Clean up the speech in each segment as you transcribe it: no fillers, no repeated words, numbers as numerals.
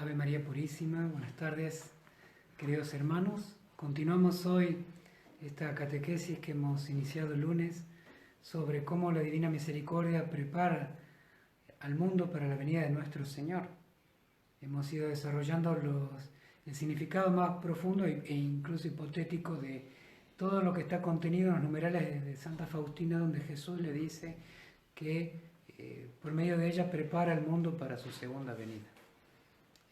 Ave María Purísima, buenas tardes, queridos hermanos. Continuamos hoy esta catequesis que hemos iniciado el lunes sobre cómo la Divina Misericordia prepara al mundo para la venida de nuestro Señor. Hemos ido desarrollando el significado más profundo e incluso hipotético de todo lo que está contenido en los numerales de Santa Faustina, donde Jesús le dice que por medio de ella prepara al mundo para su segunda venida.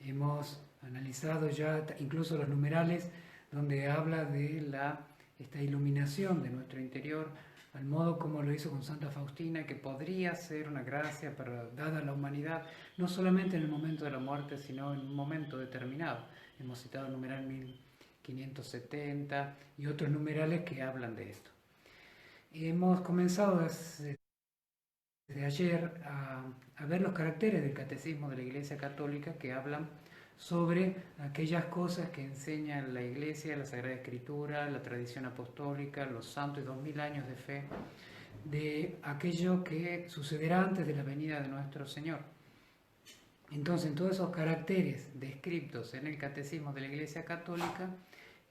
Hemos analizado ya incluso los numerales donde habla de esta iluminación de nuestro interior, al modo como lo hizo con Santa Faustina, que podría ser una gracia dada a la humanidad, no solamente en el momento de la muerte, sino en un momento determinado. Hemos citado el numeral 1570 y otros numerales que hablan de esto. Hemos comenzado desde ayer a ver los caracteres del catecismo de la Iglesia Católica que hablan sobre aquellas cosas que enseña la Iglesia, la Sagrada Escritura, la tradición apostólica, los santos y 2000 años de fe, de aquello que sucederá antes de la venida de nuestro Señor. Entonces, en todos esos caracteres descritos en el catecismo de la Iglesia Católica,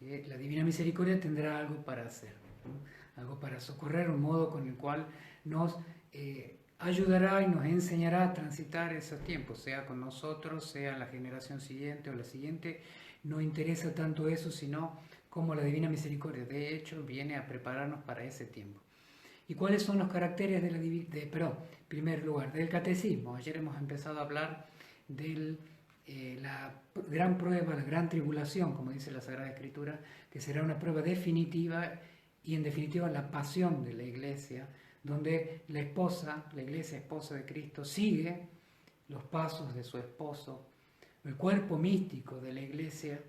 la Divina Misericordia tendrá algo para hacer, ¿no? Algo para socorrer, un modo con el cual nos ayudará y nos enseñará a transitar esos tiempos, sea con nosotros, sea la generación siguiente o la siguiente. No interesa tanto eso, sino cómo la Divina Misericordia, de hecho, viene a prepararnos para ese tiempo. ¿Y cuáles son los caracteres primer lugar, del catecismo? Ayer hemos empezado a hablar de la gran prueba, la gran tribulación, como dice la Sagrada Escritura, que será una prueba definitiva y en definitiva la pasión de la Iglesia, donde la Iglesia esposa de Cristo, sigue los pasos de su esposo. El cuerpo místico de la Iglesia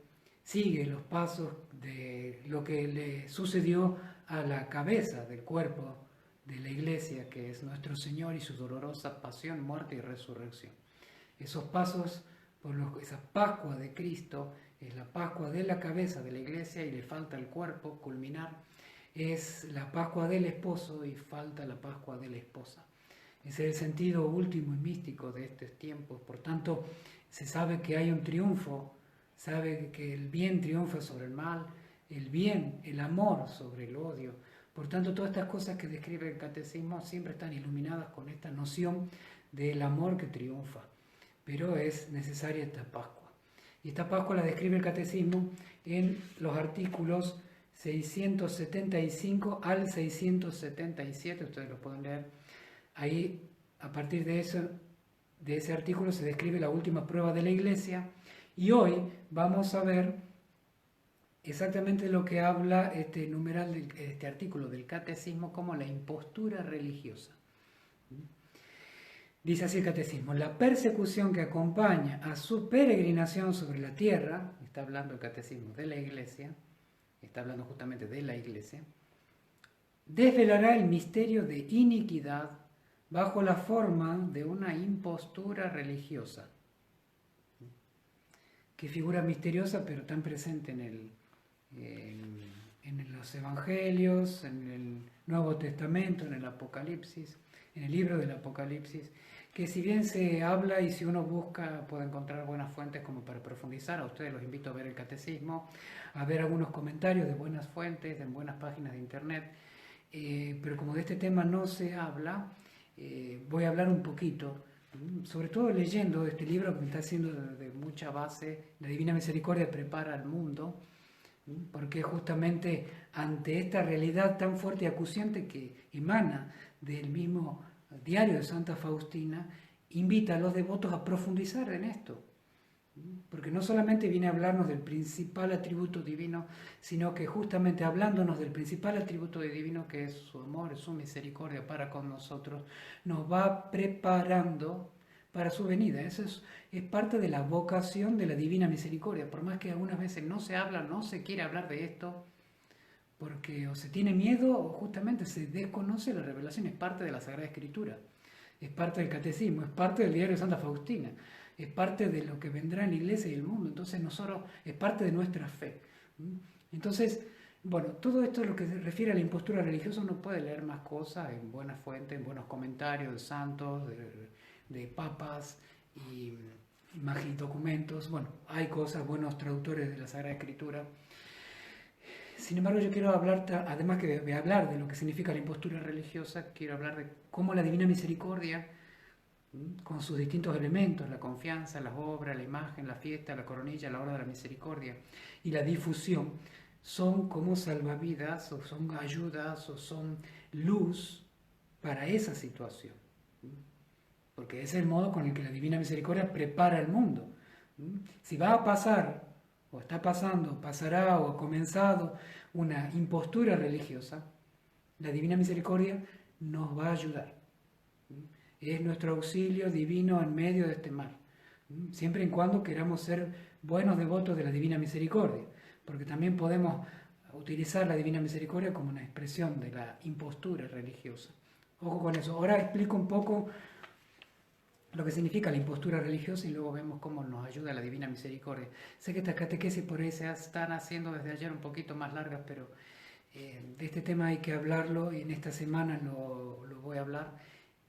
sigue los pasos de lo que le sucedió a la cabeza del cuerpo de la Iglesia, que es nuestro Señor y su dolorosa pasión, muerte y resurrección. Esos pasos, esa Pascua de Cristo, es la Pascua de la cabeza de la Iglesia y le falta el cuerpo culminar. Es la Pascua del esposo y falta la Pascua de la esposa. Ese es el sentido último y místico de estos tiempos. Por tanto, se sabe que hay un triunfo, sabe que el bien triunfa sobre el mal, el bien, el amor sobre el odio. Por tanto, todas estas cosas que describe el catecismo siempre están iluminadas con esta noción del amor que triunfa. Pero es necesaria esta Pascua. Y esta Pascua la describe el catecismo en los artículos 675 al 677, ustedes lo pueden leer. Ahí, a partir de ese artículo, se describe la última prueba de la Iglesia. Y hoy vamos a ver exactamente lo que habla este numeral, este artículo del Catecismo, como la impostura religiosa. Dice así el Catecismo: la persecución que acompaña a su peregrinación sobre la tierra, está hablando el Catecismo de la Iglesia, está hablando justamente de la Iglesia, desvelará el misterio de iniquidad bajo la forma de una impostura religiosa. Qué figura misteriosa, pero tan presente en los Evangelios, en el Nuevo Testamento, en el Apocalipsis, en el libro del Apocalipsis, que si bien se habla y si uno busca puede encontrar buenas fuentes como para profundizar. A ustedes los invito a ver el catecismo, a ver algunos comentarios de buenas fuentes, de buenas páginas de internet, pero como de este tema no se habla, voy a hablar un poquito, sobre todo leyendo este libro que me está haciendo de mucha base. La Divina Misericordia prepara al mundo, porque justamente ante esta realidad tan fuerte y acuciante que emana del mismo diario de Santa Faustina, invita a los devotos a profundizar en esto, porque no solamente viene a hablarnos del principal atributo divino, sino que justamente hablándonos del principal atributo divino, que es su amor, su misericordia para con nosotros, nos va preparando para su venida. Eso es parte de la vocación de la Divina Misericordia. Por más que algunas veces no se habla, no se quiere hablar de esto, porque o se tiene miedo o justamente se desconoce la revelación. Es parte de la Sagrada Escritura, es parte del catecismo, es parte del diario de Santa Faustina, es parte de lo que vendrá en la Iglesia y el mundo. Entonces nosotros, es parte de nuestra fe. Entonces, bueno, todo esto es lo que se refiere a la impostura religiosa. Uno puede leer más cosas en buenas fuentes, en buenos comentarios de santos, de papas y imágenes y documentos. Bueno, hay cosas, buenos traductores de la Sagrada Escritura. Sin embargo, yo quiero hablar, además que voy a hablar de lo que significa la impostura religiosa, quiero hablar de cómo la Divina Misericordia, con sus distintos elementos, la confianza, las obras, la imagen, la fiesta, la coronilla, la hora de la misericordia y la difusión, son como salvavidas o son ayudas o son luz para esa situación. Porque es el modo con el que la Divina Misericordia prepara el mundo. Si va a pasar, o está pasando, pasará o ha comenzado una impostura religiosa, la Divina Misericordia nos va a ayudar. Es nuestro auxilio divino en medio de este mal. Siempre y cuando queramos ser buenos devotos de la Divina Misericordia, porque también podemos utilizar la Divina Misericordia como una expresión de la impostura religiosa. Ojo con eso. Ahora explico un poco lo que significa la impostura religiosa y luego vemos cómo nos ayuda la Divina Misericordia. Sé que estas catequesis por ahí se están haciendo desde ayer un poquito más largas, pero de este tema hay que hablarlo y en esta semana lo voy a hablar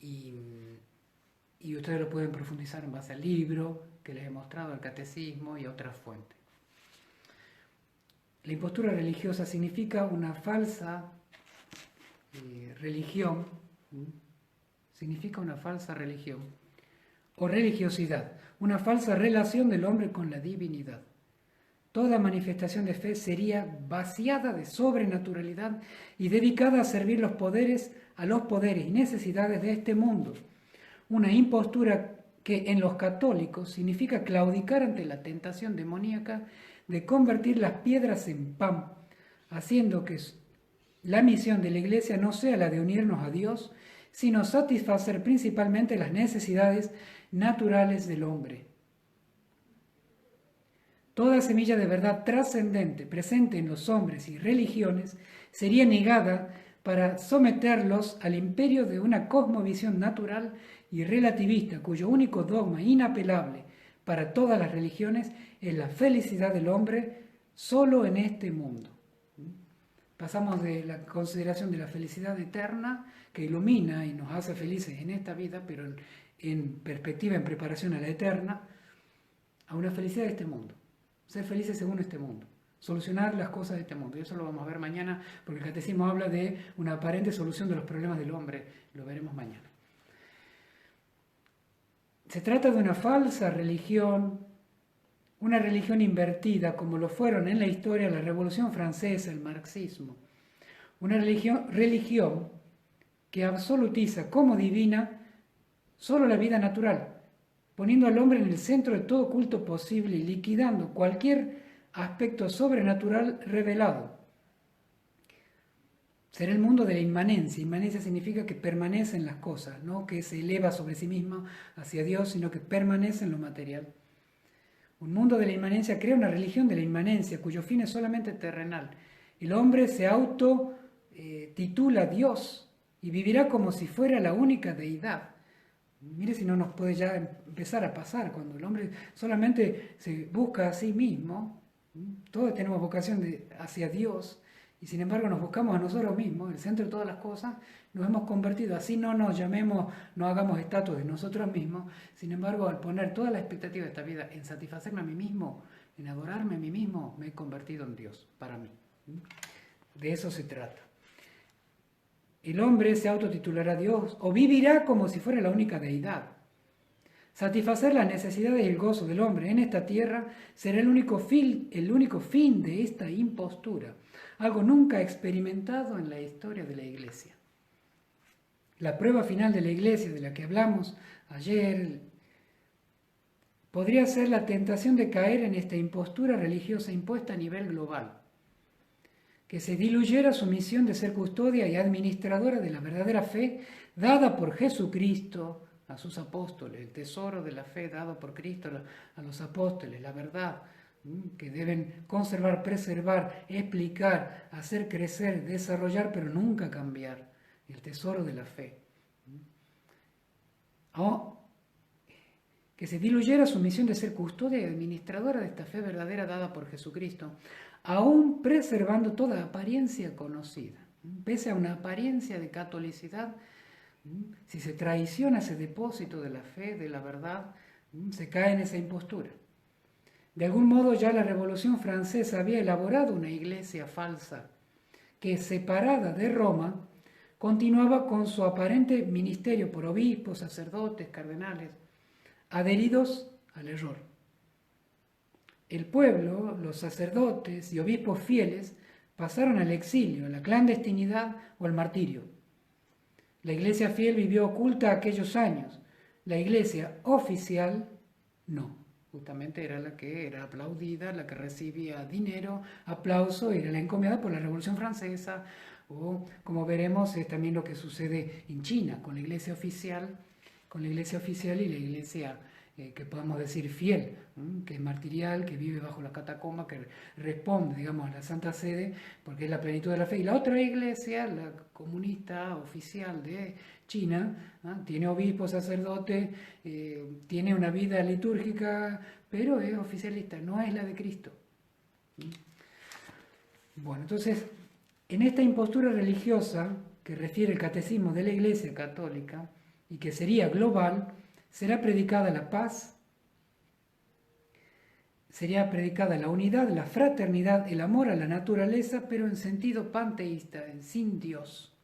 y ustedes lo pueden profundizar en base al libro que les he mostrado, al catecismo y a otras fuentes. La impostura religiosa significa una falsa religión, significa una falsa religión o religiosidad, una falsa relación del hombre con la divinidad. Toda manifestación de fe sería vaciada de sobrenaturalidad y dedicada a servir a los poderes y necesidades de este mundo. Una impostura que en los católicos significa claudicar ante la tentación demoníaca de convertir las piedras en pan, haciendo que la misión de la Iglesia no sea la de unirnos a Dios, sino satisfacer principalmente las necesidades naturales del hombre. Toda semilla de verdad trascendente presente en los hombres y religiones sería negada para someterlos al imperio de una cosmovisión natural y relativista, cuyo único dogma inapelable para todas las religiones es la felicidad del hombre solo en este mundo. Pasamos de la consideración de la felicidad eterna, que ilumina y nos hace felices en esta vida, pero en perspectiva, en preparación a la eterna, a una felicidad de este mundo. Ser felices según este mundo. Solucionar las cosas de este mundo. Y eso lo vamos a ver mañana, porque el catecismo habla de una aparente solución de los problemas del hombre. Lo veremos mañana. Se trata de una falsa religión, una religión invertida, como lo fueron en la historia la Revolución Francesa, el marxismo. Una religión que absolutiza como divina solo la vida natural, poniendo al hombre en el centro de todo culto posible y liquidando cualquier aspecto sobrenatural revelado. Será el mundo de la inmanencia. Inmanencia significa que permanece en las cosas, no que se eleva sobre sí mismo hacia Dios, sino que permanece en lo material. Un mundo de la inmanencia crea una religión de la inmanencia, cuyo fin es solamente terrenal. El hombre se titula Dios y vivirá como si fuera la única deidad. Mire si no nos puede ya empezar a pasar cuando el hombre solamente se busca a sí mismo. Todos tenemos vocación hacia Dios y sin embargo nos buscamos a nosotros mismos, el centro de todas las cosas. Nos hemos convertido, así no nos llamemos, no hagamos estatus de nosotros mismos. Sin embargo, al poner toda la expectativa de esta vida en satisfacerme a mí mismo, en adorarme a mí mismo, me he convertido en Dios para mí. De eso se trata. El hombre se autotitulará Dios o vivirá como si fuera la única deidad. Satisfacer las necesidades y el gozo del hombre en esta tierra será el único fin de esta impostura, algo nunca experimentado en la historia de la Iglesia. La prueba final de la Iglesia, de la que hablamos ayer, podría ser la tentación de caer en esta impostura religiosa impuesta a nivel global, que se diluyera su misión de ser custodia y administradora de la verdadera fe dada por Jesucristo a sus apóstoles, el tesoro de la fe dado por Cristo a los apóstoles, la verdad que deben conservar, preservar, explicar, hacer crecer, desarrollar, pero nunca cambiar, el tesoro de la fe. Que se diluyera su misión de ser custodia y administradora de esta fe verdadera dada por Jesucristo, aún preservando toda apariencia conocida. Pese a una apariencia de catolicidad, si se traiciona ese depósito de la fe, de la verdad, Se cae en esa impostura. De algún modo ya la Revolución Francesa había elaborado una iglesia falsa que, separada de Roma, continuaba con su aparente ministerio por obispos, sacerdotes, cardenales, adheridos al error. El pueblo, los sacerdotes y obispos fieles pasaron al exilio, a la clandestinidad o al martirio. La iglesia fiel vivió oculta aquellos años. La iglesia oficial no. Justamente era la que era aplaudida, la que recibía dinero, aplauso, era la encomiada por la Revolución Francesa, o como veremos es también lo que sucede en China con la iglesia oficial y la iglesia que podemos decir fiel, que es martirial, que vive bajo la catacomba, que responde, digamos, a la Santa Sede, porque es la plenitud de la fe. Y la otra iglesia, la comunista oficial de China, tiene obispos, sacerdotes, tiene una vida litúrgica, pero es oficialista, no es la de Cristo. Bueno, entonces, en esta impostura religiosa que refiere el catecismo de la Iglesia Católica y que sería global, será predicada la paz, sería predicada la unidad, la fraternidad, el amor a la naturaleza, pero en sentido panteísta, sin Dios.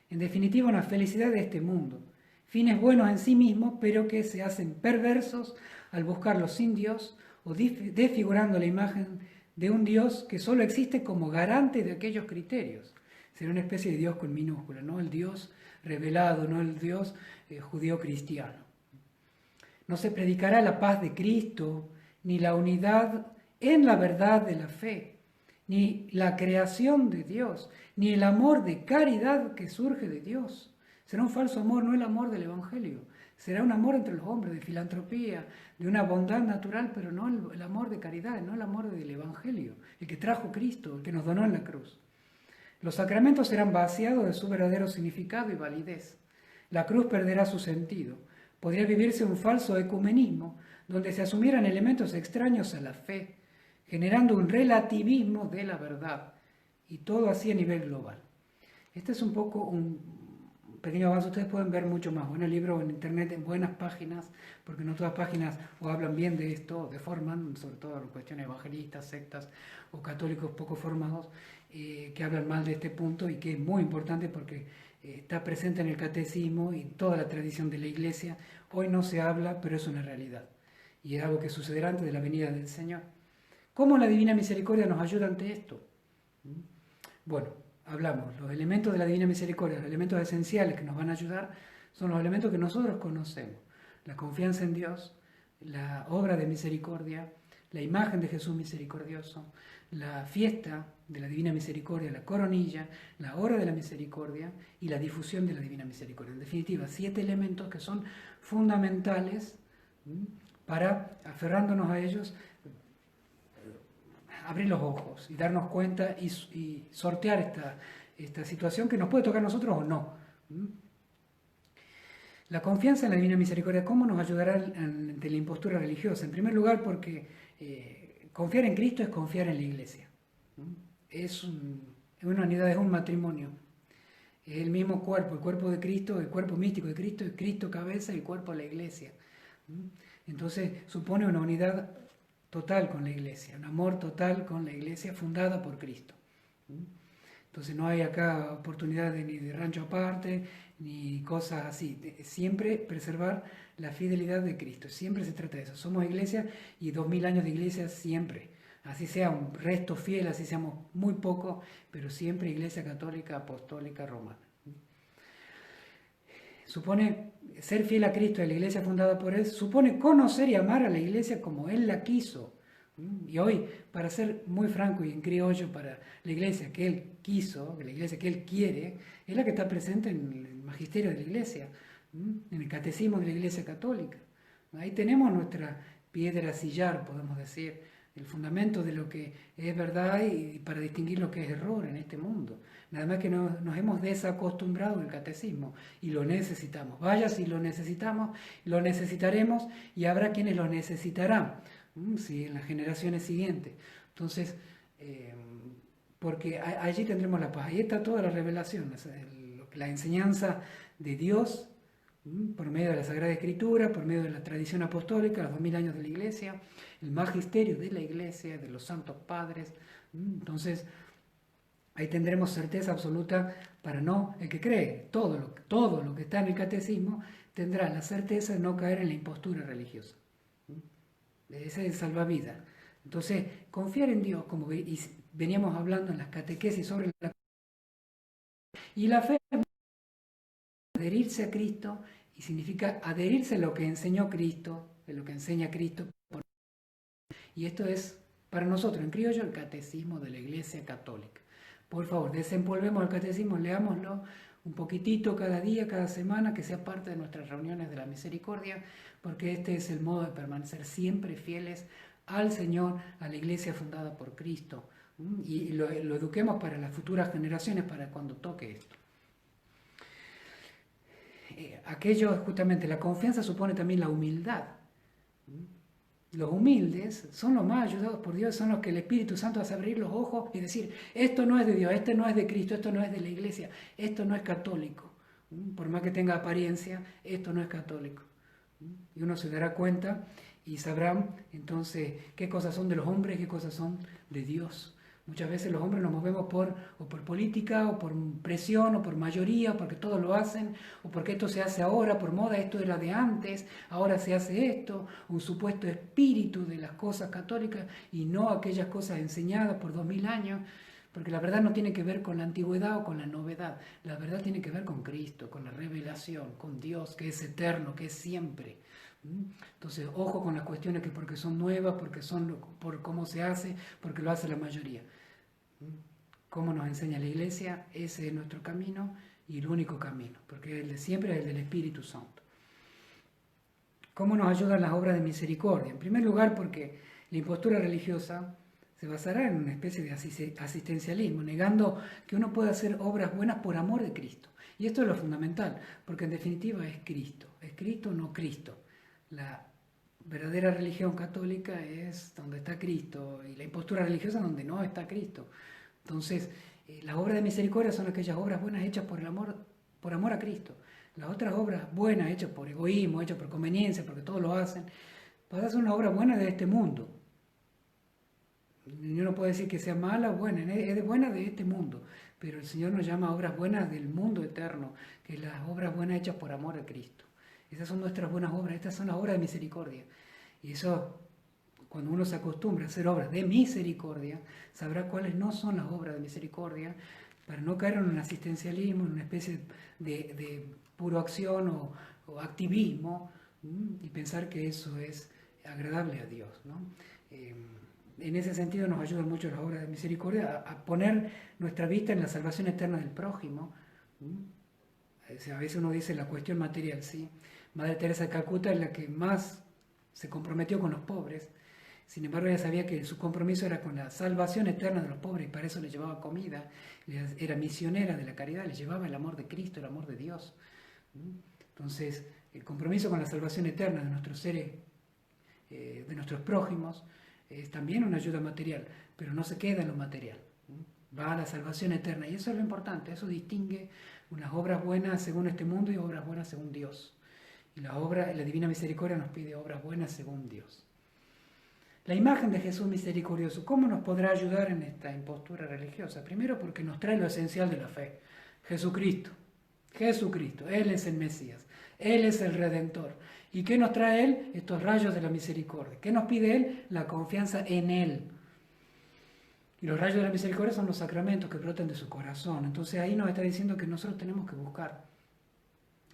En definitiva, una felicidad de este mundo. Fines buenos en sí mismos, pero que se hacen perversos al buscarlos sin Dios o desfigurando la imagen de un Dios que solo existe como garante de aquellos criterios. Será una especie de Dios con minúscula, no el Dios revelado, no el Dios judío cristiano. No se predicará la paz de Cristo, ni la unidad en la verdad de la fe, ni la creación de Dios, ni el amor de caridad que surge de Dios. Será un falso amor, no el amor del Evangelio. Será un amor entre los hombres, de filantropía, de una bondad natural, pero no el amor de caridad, no el amor del Evangelio, el que trajo Cristo, el que nos donó en la cruz. Los sacramentos serán vaciados de su verdadero significado y validez. La cruz perderá su sentido. Podría vivirse un falso ecumenismo, donde se asumieran elementos extraños a la fe, generando un relativismo de la verdad, y todo así a nivel global. Este es un poco un pequeño avance. Ustedes pueden ver mucho más en el libro, en internet, en buenas páginas, porque no todas páginas o hablan bien de esto, o deforman, sobre todo en cuestiones evangelistas, sectas o católicos poco formados, que hablan mal de este punto y que es muy importante porque está presente en el catecismo y toda la tradición de la Iglesia. Hoy no se habla, pero es una realidad. Y es algo que sucederá antes de la venida del Señor. ¿Cómo la Divina Misericordia nos ayuda ante esto? Bueno, hablamos, los elementos de la Divina Misericordia, los elementos esenciales que nos van a ayudar, son los elementos que nosotros conocemos. La confianza en Dios, la obra de misericordia, la imagen de Jesús misericordioso, la fiesta de la Divina Misericordia, la coronilla, la hora de la misericordia y la difusión de la Divina Misericordia. En definitiva, 7 elementos que son fundamentales para, aferrándonos a ellos, abrir los ojos y darnos cuenta y sortear esta situación que nos puede tocar a nosotros o no. La confianza en la Divina Misericordia, ¿cómo nos ayudará ante la impostura religiosa? En primer lugar, porque confiar en Cristo es confiar en la Iglesia. Es una unidad, es un matrimonio. Es el mismo cuerpo, el cuerpo de Cristo, el cuerpo místico de Cristo, el Cristo cabeza y el cuerpo de la Iglesia. Entonces supone una unidad total con la Iglesia, un amor total con la Iglesia fundada por Cristo. Entonces no hay acá oportunidad ni de rancho aparte, ni cosas así. Siempre preservar la fidelidad de Cristo. Siempre se trata de eso. Somos Iglesia y 2000 años de Iglesia siempre. Así sea un resto fiel, así seamos muy pocos, pero siempre Iglesia Católica, Apostólica, Romana. Supone ser fiel a Cristo y a la Iglesia fundada por Él, supone conocer y amar a la Iglesia como Él la quiso. Y hoy, para ser muy franco y en criollo, para la Iglesia que Él quiso, la Iglesia que Él quiere, es la que está presente en el magisterio de la Iglesia, en el catecismo de la Iglesia Católica. Ahí tenemos nuestra piedra sillar, podemos decir, el fundamento de lo que es verdad y para distinguir lo que es error en este mundo. Nada más que nos hemos desacostumbrado del catecismo y lo necesitamos. Vaya si lo necesitamos, lo necesitaremos y habrá quienes lo necesitarán, ¿sí? En las generaciones siguientes. Entonces, porque allí tendremos la paz. Ahí está toda la revelación, la enseñanza de Dios por medio de la Sagrada Escritura, por medio de la tradición apostólica, los 2000 años de la Iglesia, el magisterio de la Iglesia, de los santos padres. Entonces, ahí tendremos certeza absoluta para no, el que cree todo lo que está en el catecismo, tendrá la certeza de no caer en la impostura religiosa. Ese es el salvavidas. Entonces, confiar en Dios, como veníamos hablando en las catequesis sobre la fe, adherirse a Cristo, y significa adherirse a lo que enseñó Cristo, a lo que enseña Cristo. Y esto es, para nosotros, en criollo, el catecismo de la Iglesia Católica. Por favor, desempolvemos el catecismo, leámoslo un poquitito cada día, cada semana, que sea parte de nuestras reuniones de la misericordia, porque este es el modo de permanecer siempre fieles al Señor, a la Iglesia fundada por Cristo. Y lo eduquemos para las futuras generaciones, para cuando toque esto. Aquello, justamente, la confianza supone también la humildad. Los humildes son los más ayudados por Dios, son los que el Espíritu Santo hace abrir los ojos y decir, esto no es de Dios, esto no es de Cristo, esto no es de la Iglesia, esto no es católico. Por más que tenga apariencia, esto no es católico. Y uno se dará cuenta y sabrán entonces qué cosas son de los hombres, qué cosas son de Dios. Muchas veces los hombres nos movemos por política, o por presión, o por mayoría, porque todos lo hacen, o porque esto se hace ahora, por moda, esto era de antes, ahora se hace esto, un supuesto espíritu de las cosas católicas y no aquellas cosas enseñadas por 2000 años, porque la verdad no tiene que ver con la antigüedad o con la novedad, la verdad tiene que ver con Cristo, con la revelación, con Dios, que es eterno, que es siempre. Entonces, ojo con las cuestiones que porque son nuevas, porque son por cómo se hace, porque lo hace la mayoría. Como nos enseña la Iglesia, ese es nuestro camino y el único camino, porque el de siempre es el del Espíritu Santo. ¿Cómo nos ayudan las obras de misericordia? En primer lugar, porque la impostura religiosa se basará en una especie de asistencialismo, negando que uno pueda hacer obras buenas por amor de Cristo. Y esto es lo fundamental, porque en definitiva es Cristo, no Cristo. La verdadera religión católica es donde está Cristo, y la impostura religiosa donde no está Cristo. Entonces, las obras de misericordia son aquellas obras buenas hechas por amor a Cristo. Las otras obras buenas hechas por egoísmo, hechas por conveniencia, porque todos lo hacen, pasan a ser una obra buena de este mundo. Yo no puedo decir que sea mala o buena, es buena de este mundo, pero el Señor nos llama a obras buenas del mundo eterno, que es las obras buenas hechas por amor a Cristo. Esas son nuestras buenas obras, estas son las obras de misericordia. Y eso, cuando uno se acostumbra a hacer obras de misericordia, sabrá cuáles no son las obras de misericordia, para no caer en un asistencialismo, en una especie de puro acción o activismo, y pensar que eso es agradable a Dios, ¿no? En ese sentido nos ayudan mucho las obras de misericordia a poner nuestra vista en la salvación eterna del prójimo. A veces uno dice la cuestión material, ¿sí? Madre Teresa de Calcuta es la que más se comprometió con los pobres. Sin embargo, ella sabía que su compromiso era con la salvación eterna de los pobres y para eso le llevaba comida. Era misionera de la caridad, le llevaba el amor de Cristo, el amor de Dios. Entonces, el compromiso con la salvación eterna de nuestros seres, de nuestros prójimos, es también una ayuda material, pero no se queda en lo material. Va a la salvación eterna y eso es lo importante, eso distingue unas obras buenas según este mundo y obras buenas según Dios. Y la Divina Misericordia nos pide obras buenas según Dios. La imagen de Jesús misericordioso, ¿cómo nos podrá ayudar en esta impostura religiosa? Primero porque nos trae lo esencial de la fe, Jesucristo. Jesucristo, Él es el Mesías, Él es el Redentor. ¿Y qué nos trae Él? Estos rayos de la misericordia. ¿Qué nos pide Él? La confianza en Él. Y los rayos de la misericordia son los sacramentos que brotan de su corazón. Entonces ahí nos está diciendo que nosotros tenemos que buscar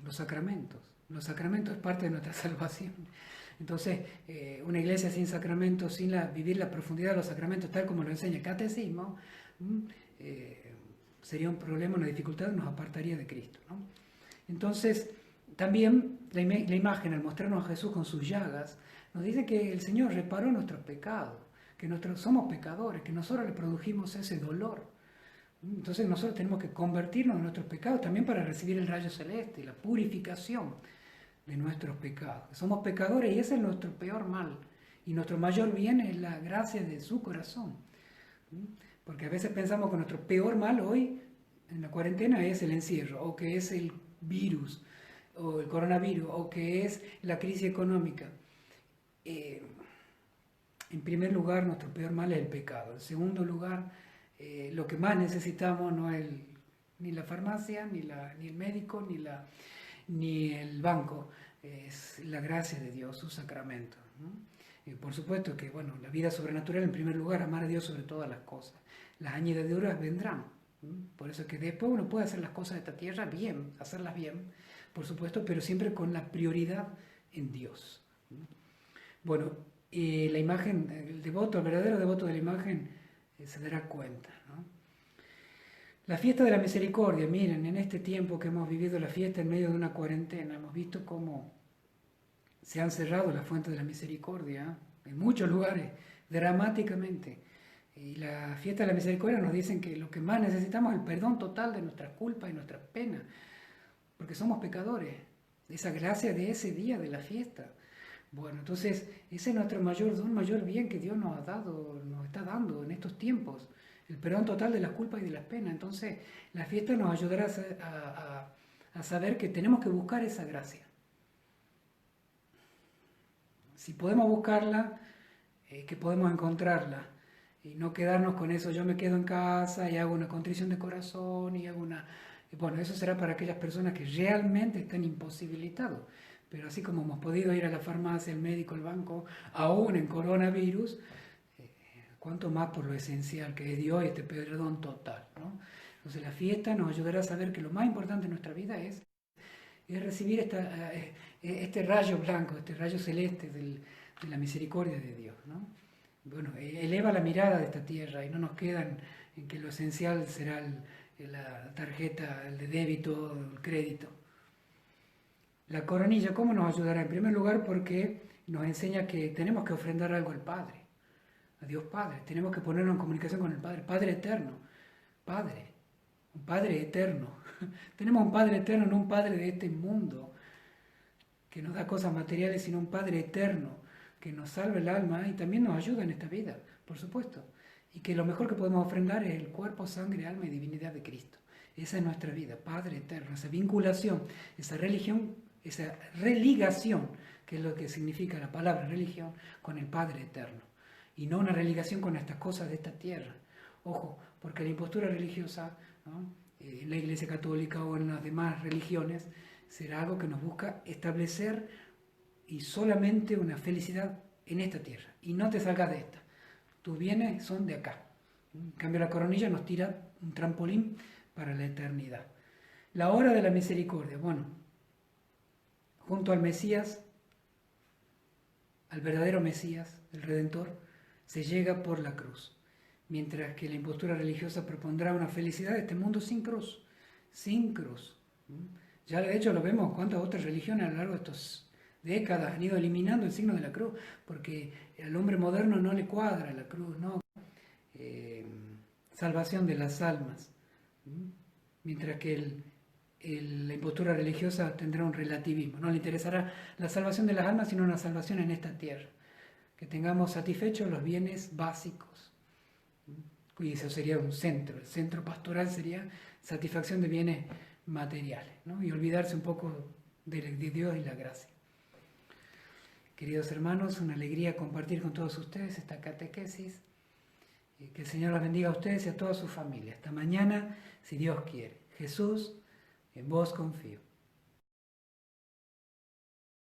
los sacramentos. Los sacramentos es parte de nuestra salvación. Entonces, una iglesia sin sacramentos, sin vivir la profundidad de los sacramentos, tal como lo enseña el catecismo, sería un problema, una dificultad, nos apartaría de Cristo, ¿no? Entonces, también la imagen, al mostrarnos a Jesús con sus llagas, nos dice que el Señor reparó nuestros pecados, que somos pecadores, que nosotros le produjimos ese dolor. Entonces nosotros tenemos que convertirnos en nuestros pecados también para recibir el rayo celeste, la purificación de nuestros pecados. Somos pecadores y ese es nuestro peor mal. Y nuestro mayor bien es la gracia de su corazón. Porque a veces pensamos que nuestro peor mal hoy, en la cuarentena, es el encierro, o que es el virus, o el coronavirus, o que es la crisis económica. En primer lugar, nuestro peor mal es el pecado. En segundo lugar, lo que más necesitamos no es ni la farmacia, ni el médico, ni el banco. Es la gracia de Dios, su sacramento, ¿no? Por supuesto que, bueno, la vida sobrenatural en primer lugar, amar a Dios sobre todas las cosas. Las añadiduras vendrán. Por eso que después uno puede hacer las cosas de esta tierra bien, hacerlas bien, por supuesto, pero siempre con la prioridad en Dios. Bueno, la imagen, el devoto, el verdadero devoto de la imagen se dará cuenta, ¿no? La fiesta de la misericordia, miren, en este tiempo que hemos vivido la fiesta en medio de una cuarentena, hemos visto cómo se han cerrado las fuentes de la misericordia en muchos lugares, dramáticamente. Y la fiesta de la misericordia nos dicen que lo que más necesitamos es el perdón total de nuestras culpas y nuestras penas, porque somos pecadores. Esa gracia de ese día de la fiesta. Bueno, entonces ese es nuestro mayor don, mayor bien que Dios nos ha dado, nos está dando en estos tiempos. El perdón total de las culpas y de las penas. Entonces la fiesta nos ayudará a saber que tenemos que buscar esa gracia. Si podemos buscarla, que podemos encontrarla y no quedarnos con eso, yo me quedo en casa y hago una contrición de corazón y hago una... Bueno, eso será para aquellas personas que realmente están imposibilitados. Pero así como hemos podido ir a la farmacia, al médico, al banco, aún en coronavirus, cuanto más por lo esencial que es Dios y este perdón total, ¿no? Entonces la fiesta nos ayudará a saber que lo más importante en nuestra vida es recibir este rayo blanco, este rayo celeste de la misericordia de Dios, ¿no? Bueno, eleva la mirada de esta tierra y no nos quedan en que lo esencial será la tarjeta, el de débito, el crédito. La coronilla, ¿cómo nos ayudará? En primer lugar, porque nos enseña que tenemos que ofrendar algo al Padre, a Dios Padre. Tenemos que ponernos en comunicación con el Padre, Padre eterno, Padre, un Padre eterno. Tenemos un Padre eterno, no un Padre de este mundo que nos da cosas materiales, sino un Padre eterno que nos salva el alma y también nos ayuda en esta vida, por supuesto. Y que lo mejor que podemos ofrendar es el cuerpo, sangre, alma y divinidad de Cristo. Esa es nuestra vida, Padre eterno, esa vinculación, esa religión, esa religación, que es lo que significa la palabra religión, con el Padre eterno. Y no una religación con estas cosas de esta tierra. Ojo, porque la impostura religiosa, ¿no?, en la Iglesia Católica o en las demás religiones, será algo que nos busca establecer y solamente una felicidad en esta tierra. Y no te salgas de esta. Tus bienes son de acá. En cambio, la coronilla nos tira un trampolín para la eternidad. La hora de la misericordia. Bueno, junto al Mesías, al verdadero Mesías, el Redentor, se llega por la cruz. Mientras que la impostura religiosa propondrá una felicidad de este mundo sin cruz. Sin cruz. Ya de hecho lo vemos cuántas otras religiones a lo largo de estas décadas han ido eliminando el signo de la cruz, porque al hombre moderno no le cuadra la cruz, ¿no? Salvación de las almas. Mientras que la impostura religiosa tendrá un relativismo. No le interesará la salvación de las almas, sino una salvación en esta tierra. Que tengamos satisfechos los bienes básicos. Y eso sería un centro. El centro pastoral sería satisfacción de bienes materiales, ¿no? Y olvidarse un poco de Dios y la gracia. Queridos hermanos, una alegría compartir con todos ustedes esta catequesis. Que el Señor los bendiga a ustedes y a toda su familia. Hasta mañana, si Dios quiere. Jesús, en vos confío.